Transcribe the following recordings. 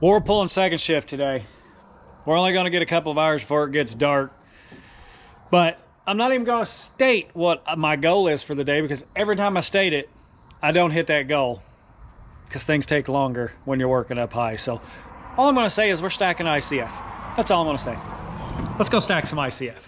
Well, we're pulling second shift today. We're only going to get a couple of hours before it gets dark. But I'm not even going to state what my goal is for the day, because every time I state it, I don't hit that goal, because things take longer when you're working up high. So all I'm going to say is we're stacking ICF. That's all I'm going to say. Let's go stack some ICF.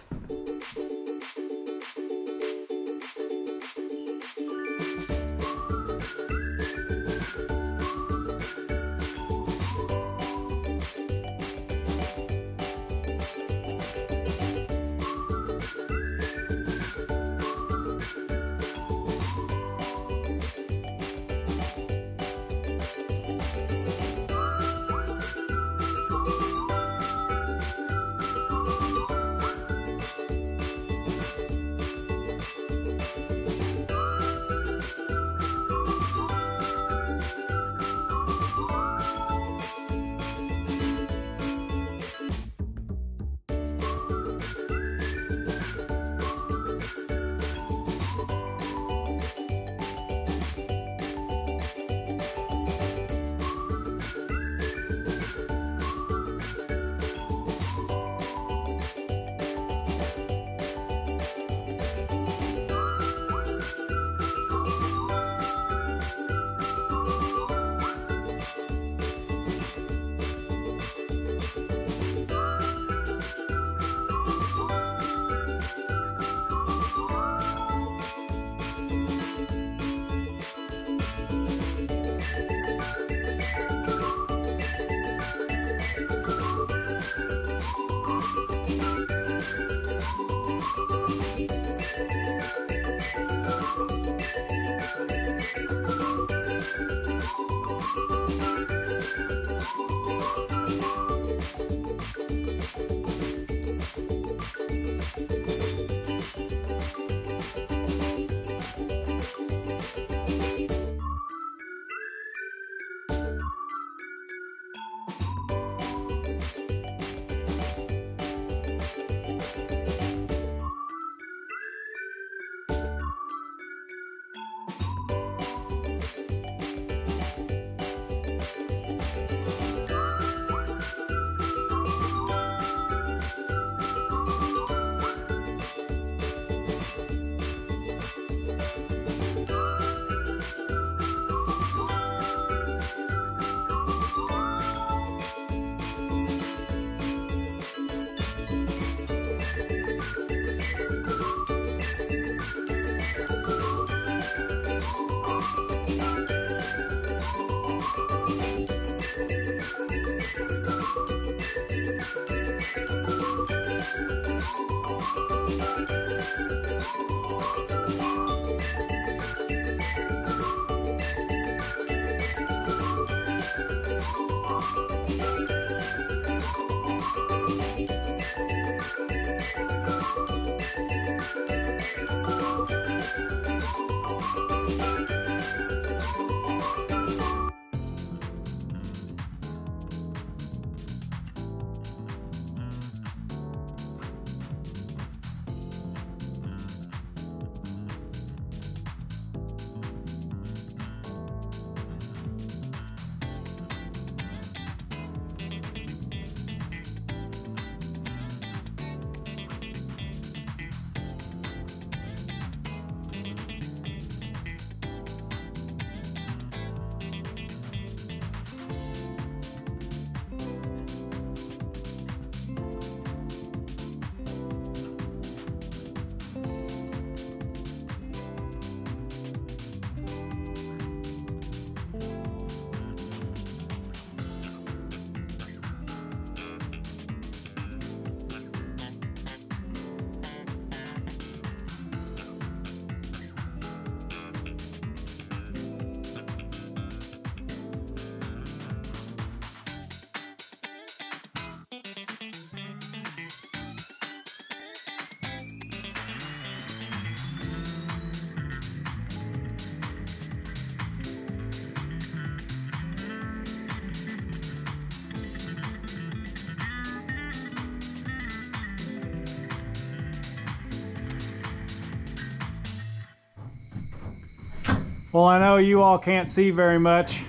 Well, I know you all can't see very much,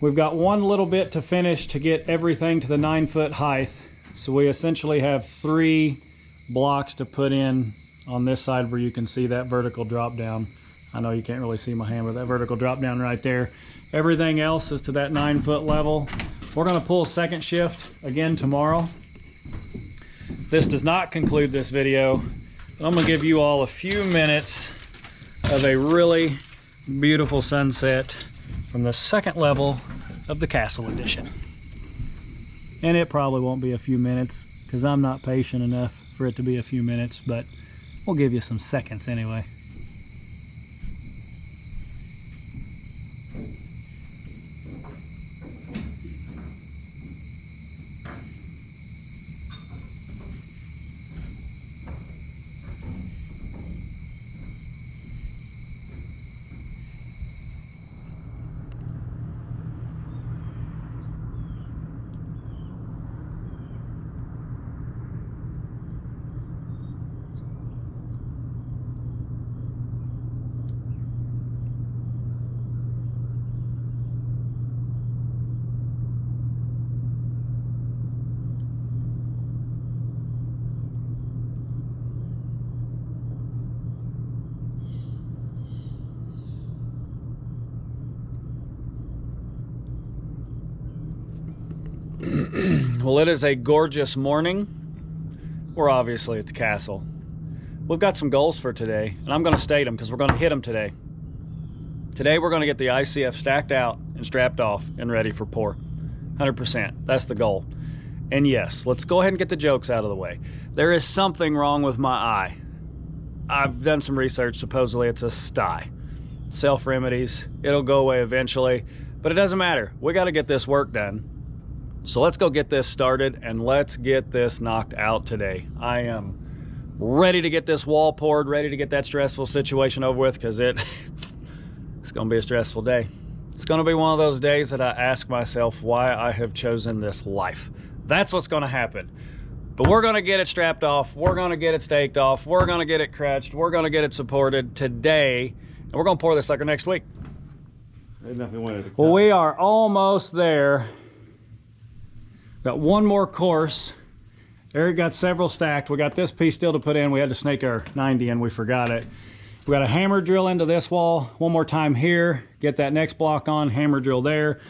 We've got one little bit to finish to get everything to the 9-foot height. So we essentially have 3 blocks to put in on this side where you can see that vertical drop down. I know you can't really see my hand, but that vertical drop down right there. Everything else is to that 9-foot level. We're gonna pull second shift again tomorrow. This does not conclude this video, but I'm gonna give you all a few minutes of a really beautiful sunset from the second level of the Castle Edition. And it probably won't be a few minutes because I'm not patient enough for it to be a few minutes, but we'll give you some seconds anyway. Well, it is a gorgeous morning. We're obviously at the castle. We've got some goals for today, and I'm going to state them because we're going to hit them today. Today we're going to get the ICF stacked out and strapped off and ready for pour. 100%. That's the goal. And yes, let's go ahead and get the jokes out of the way. There is something wrong with my eye. I've done some research. Supposedly it's a sty. Self-remedies. It'll go away eventually, but it doesn't matter. We got to get this work done. So let's go get this started and let's get this knocked out today. I am ready to get this wall poured, ready to get that stressful situation over with, because it's going to be a stressful day. It's going to be one of those days that I ask myself why I have chosen this life. That's what's going to happen. But we're going to get it strapped off. We're going to get it staked off. We're going to get it crutched. We're going to get it supported today. And we're going to pour this sucker next week. Well, we are almost there. Got one more course. Eric got several stacked. We got this piece still to put in. We had to snake our 90 and we forgot it. We got a hammer drill into this wall one more time here, get that next block on, hammer drill there.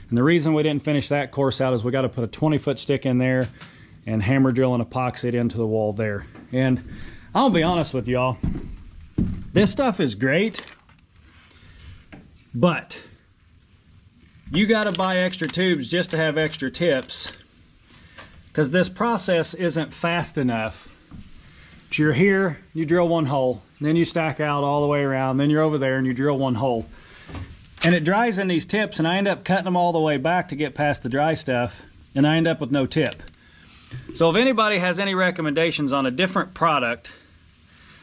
And the reason we didn't finish that course out is we got to put a 20-foot stick in there and hammer drill and epoxy it into the wall there. And I'll be honest with y'all, this stuff is great, but you got to buy extra tubes just to have extra tips, because this process isn't fast enough. But you're here, you drill one hole, then you stack out all the way around, then you're over there and you drill one hole. And it dries in these tips, and I end up cutting them all the way back to get past the dry stuff, and I end up with no tip. So if anybody has any recommendations on a different product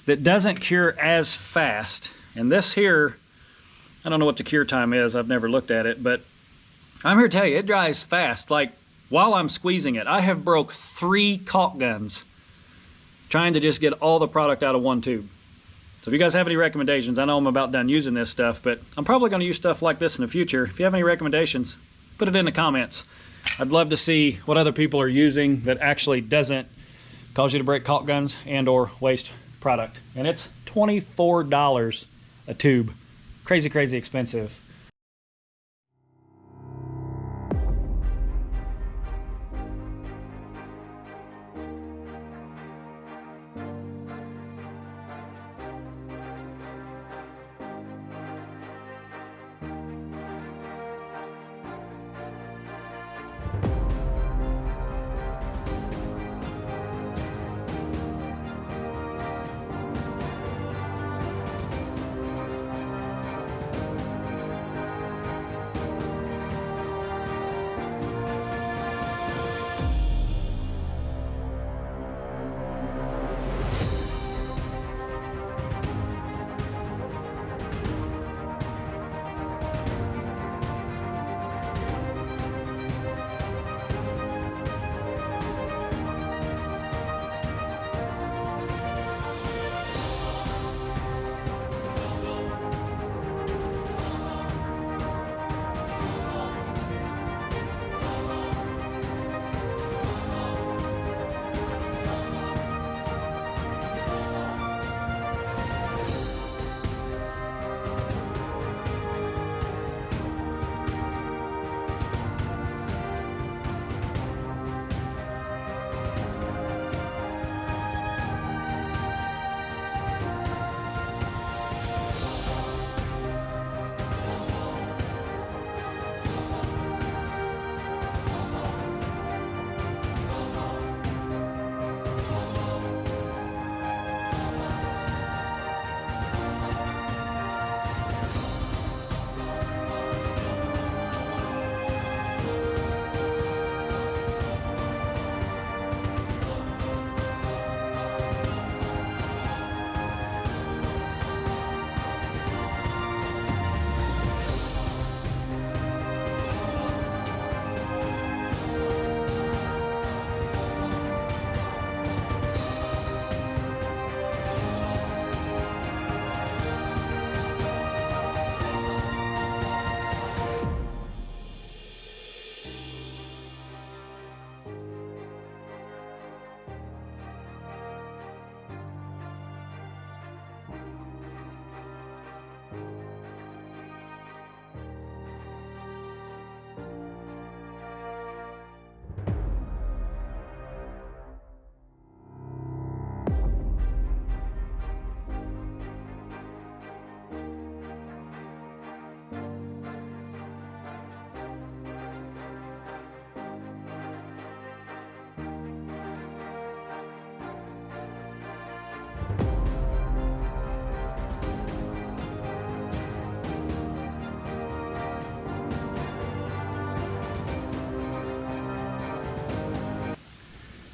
that doesn't cure as fast, and this here, I don't know what the cure time is, I've never looked at it, but I'm here to tell you, it dries fast. Like, while I'm squeezing it, I have broke 3 caulk guns trying to just get all the product out of one tube. So if you guys have any recommendations, I know I'm about done using this stuff, but I'm probably going to use stuff like this in the future. If you have any recommendations, put it in the comments. I'd love to see what other people are using that actually doesn't cause you to break caulk guns and or waste product. And it's $24 a tube. Crazy, crazy expensive.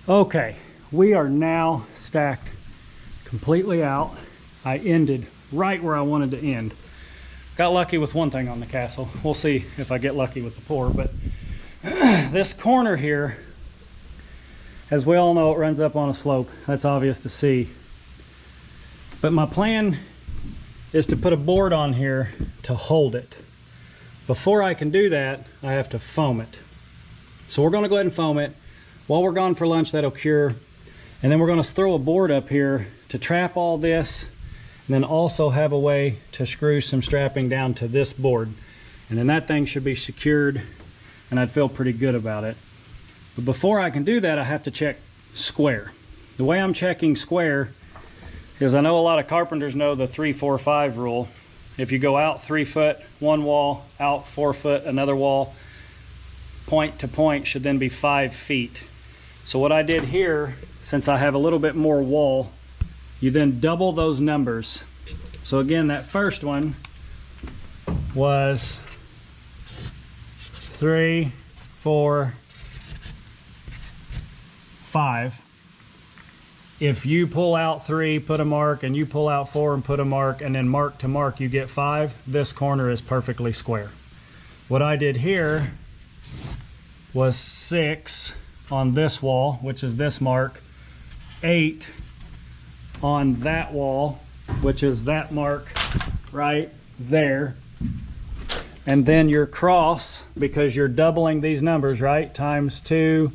Okay, we are now stacked completely out. I ended right where I wanted to end. Got lucky with one thing on the castle. We'll see if I get lucky with the pour, but this corner here, as we all know, it runs up on a slope. That's obvious to see. But my plan is to put a board on here to hold it. Before I can do that, I have to foam it. So we're gonna go ahead and foam it. While we're gone for lunch, that'll cure. And then we're gonna throw a board up here to trap all this, and then also have a way to screw some strapping down to this board. And then that thing should be secured, and I'd feel pretty good about it. But before I can do that, I have to check square. The way I'm checking square is, I know a lot of carpenters know the 3-4-5 rule. If you go out 3 foot, one wall, out 4 foot, another wall, point to point should then be 5 feet. So what I did here, since I have a little bit more wall, you then double those numbers. So again, that first one was 3, 4, 5. If you pull out 3, put a mark, and you pull out 4 and put a mark, and then mark to mark, you get 5. This corner is perfectly square. What I did here was 6 on this wall, which is this mark, 8 on that wall, which is that mark right there. And then your cross, because you're doubling these numbers, right? Times 2,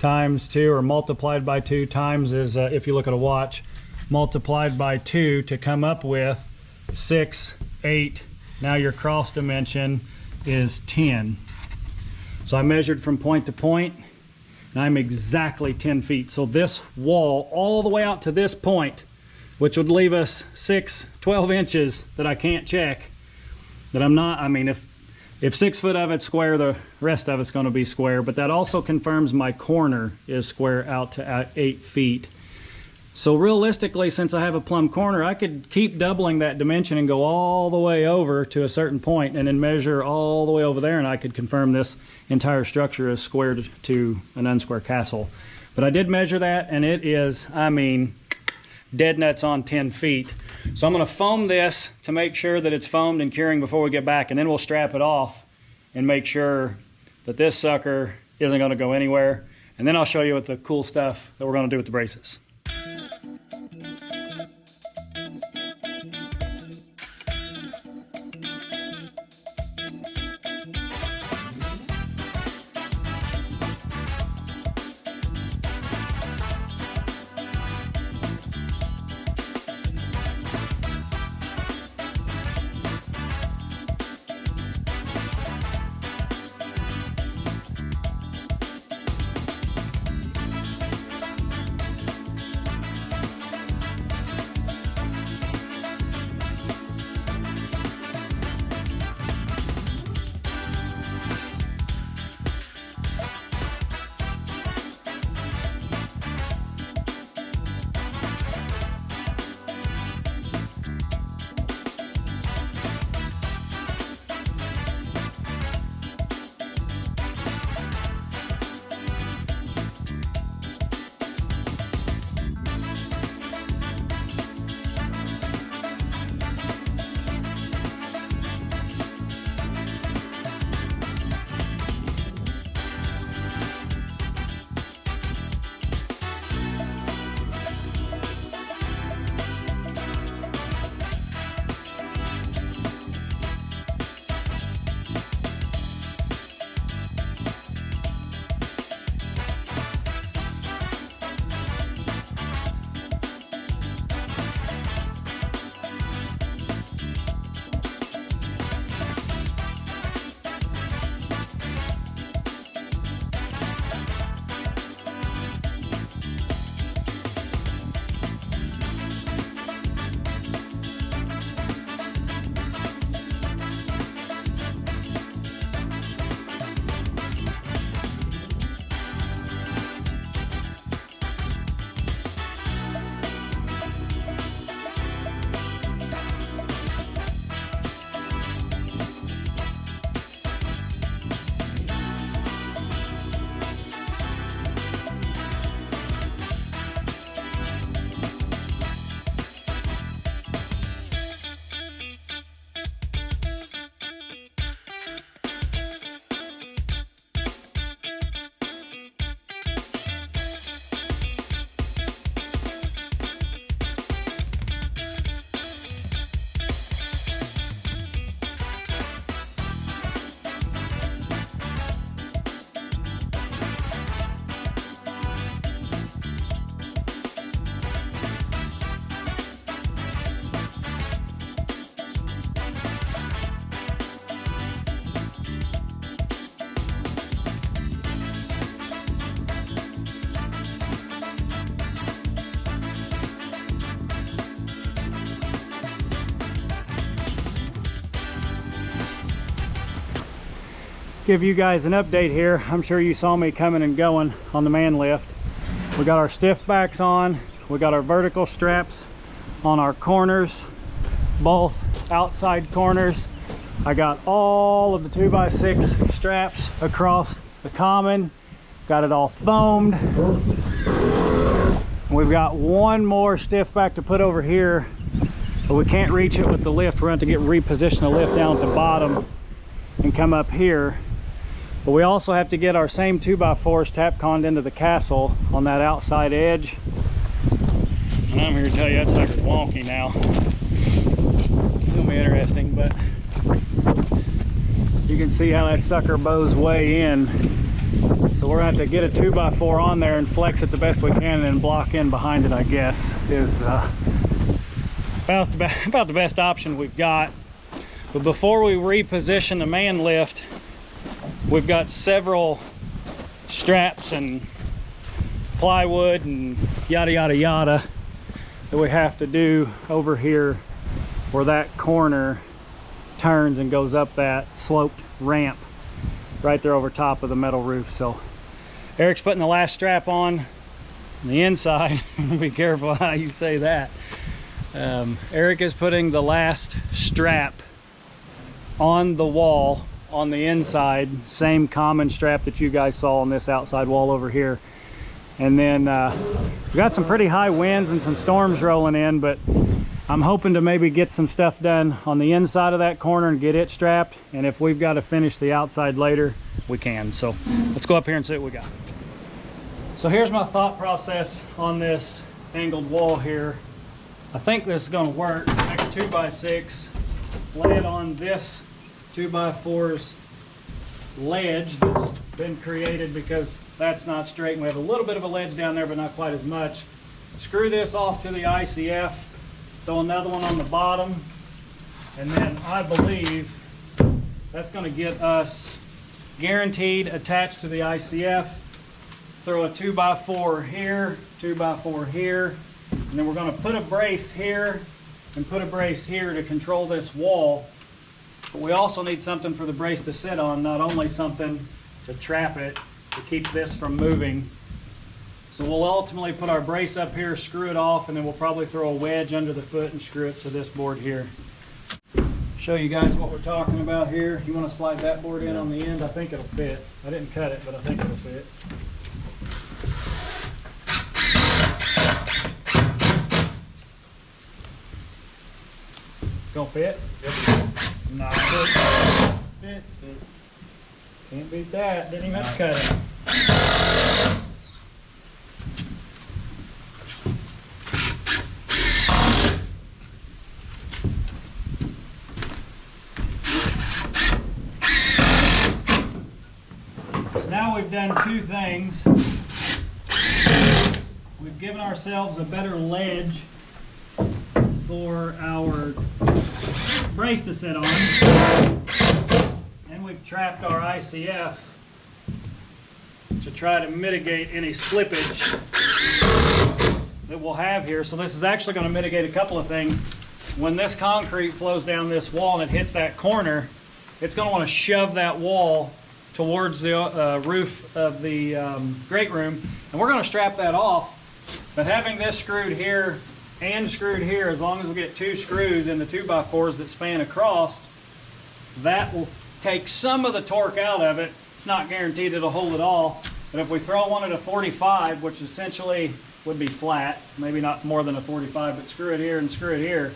or multiplied by 2, times is, if you look at a watch, multiplied by 2 to come up with 6, 8. Now your cross dimension is 10. So I measured from point to point, and I'm exactly 10 feet. So this wall, all the way out to this point, which would leave us 12 inches that I can't check, that I'm not, I mean, if 6 foot of it's square, the rest of it's going to be square. But that also confirms my corner is square out to 8 feet. So realistically, since I have a plumb corner, I could keep doubling that dimension and go all the way over to a certain point and then measure all the way over there, and I could confirm this entire structure is squared to an unsquare castle. But I did measure that, and it is, I mean, dead nuts on 10 feet. So I'm going to foam this to make sure that it's foamed and curing before we get back, and then we'll strap it off and make sure that this sucker isn't going to go anywhere. And then I'll show you what the cool stuff that we're going to do with the braces. give you guys an update here. I'm sure you saw me coming and going on the man lift. We got our stiff backs on. We got our vertical straps on our corners, both outside corners. I got all of the 2x6 straps across the common. Got it all foamed. We've got one more stiff back to put over here, but we can't reach it with the lift. We're going to have to reposition the lift down at the bottom and come up here. But we also have to get our same 2x4s tapconned into the castle on that outside edge. And I'm here to tell you that sucker's wonky now. It's gonna be interesting, but you can see how that sucker bows way in. So we're gonna have to get a 2x4 on there and flex it the best we can and then block in behind it, I guess, is about the best option we've got. But before we reposition the man lift, we've got several straps and plywood and yada yada yada that we have to do over here where that corner turns and goes up that sloped ramp right there over top of the metal roof. So Eric's putting the last strap on the inside. Be careful how you say that. Eric is putting the last strap on the wall on the inside, same common strap that you guys saw on this outside wall over here. And then we got some pretty high winds and some storms rolling in, but I'm hoping to maybe get some stuff done on the inside of that corner and get it strapped. And if we've got to finish the outside later, we can. So let's go up here and see what we got. So here's my thought process on this angled wall here. I think this is going to work. Make a 2x6, lay it on this 2x4's ledge that's been created because that's not straight, and we have a little bit of a ledge down there but not quite as much. Screw this off to the ICF, throw another one on the bottom, and then I believe that's going to get us guaranteed attached to the ICF. Throw a 2x4 here, 2x4 here, and then we're going to put a brace here and put a brace here to control this wall. But we also need something for the brace to sit on, not only something to trap it to keep this from moving. So we'll ultimately put our brace up here, screw it off, and then we'll probably throw a wedge under the foot and screw it to this board here. Show you guys what we're talking about here. You want to slide that board in on the end? I think it'll fit. I didn't cut it, but I think it'll fit. Gonna fit? Yep. Not fit. Can't beat that. Didn't even have to cut it. So now we've done two things. We've given ourselves a better ledge for our brace to sit on, and we've trapped our ICF to try to mitigate any slippage that we'll have here. So this is actually going to mitigate a couple of things. When this concrete flows down this wall and it hits that corner, it's going to want to shove that wall towards the roof of the great room, and we're going to strap that off. But having this screwed here and screwed here, as long as we get two screws in the 2x4s that span across, that will take some of the torque out of it. It's not guaranteed it'll hold it all, but if we throw one at a 45, which essentially would be flat, maybe not more than a 45, but screw it here and screw it here,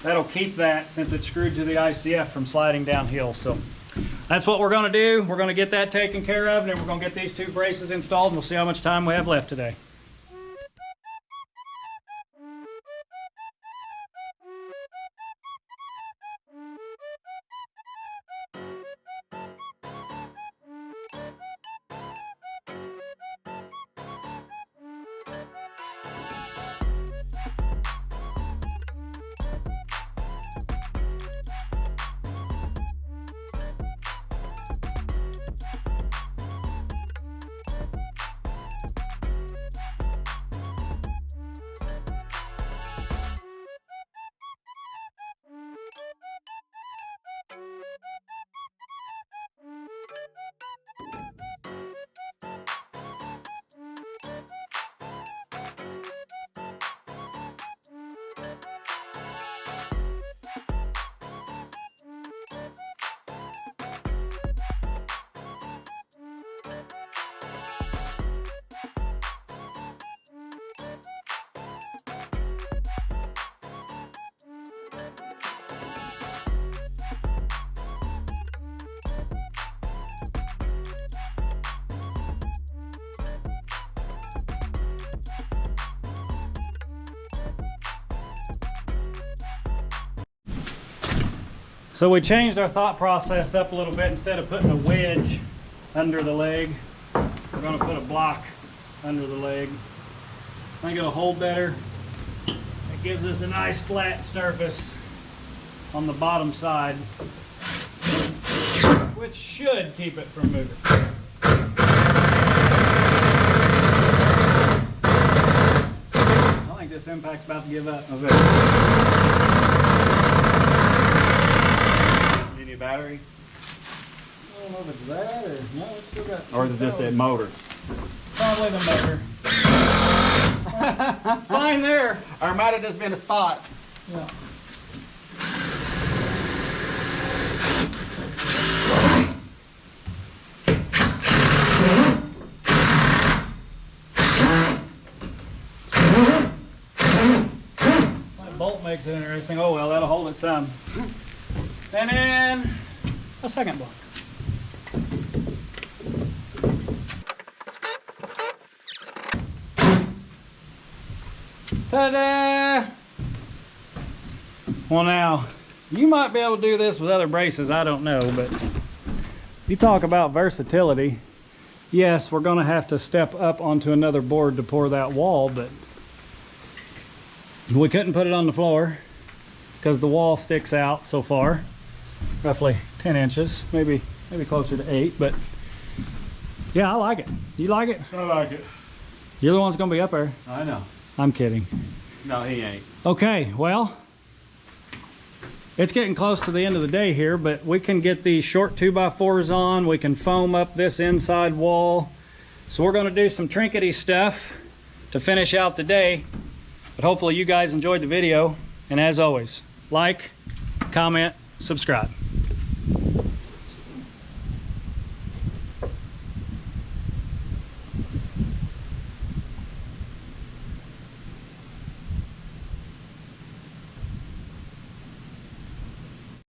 that'll keep that, since it's screwed to the ICF, from sliding downhill. So that's what we're going to do. We're going to get that taken care of, and then we're going to get these two braces installed, and we'll see how much time we have left today. So we changed our thought process up a little bit. Instead of putting a wedge under the leg, we're going to put a block under the leg. I think it'll hold better. It gives us a nice flat surface on the bottom side, which should keep it from moving. I think this impact's about to give up. Okay. You need a battery? I don't know if it's that or no, it's still got. Or is it just that motor? Probably the motor. Fine there. Or it might have just been a spot. Yeah. That bolt makes it interesting. Oh well, that'll hold it some. And then a second block. Ta-da! Well now, you might be able to do this with other braces, I don't know, but you talk about versatility. Yes, we're gonna have to step up onto another board to pour that wall, but we couldn't put it on the floor because the wall sticks out so far, roughly 10 inches, maybe closer to 8, but yeah, I like it. You like it? I like it. You're the one's gonna be up there. I know. I'm kidding. No, he ain't. Okay, well, it's getting close to the end of the day here, but we can get these short 2x4s on. We can foam up this inside wall. So we're gonna do some trinkety stuff to finish out the day. But hopefully you guys enjoyed the video. And as always, like, comment, subscribe.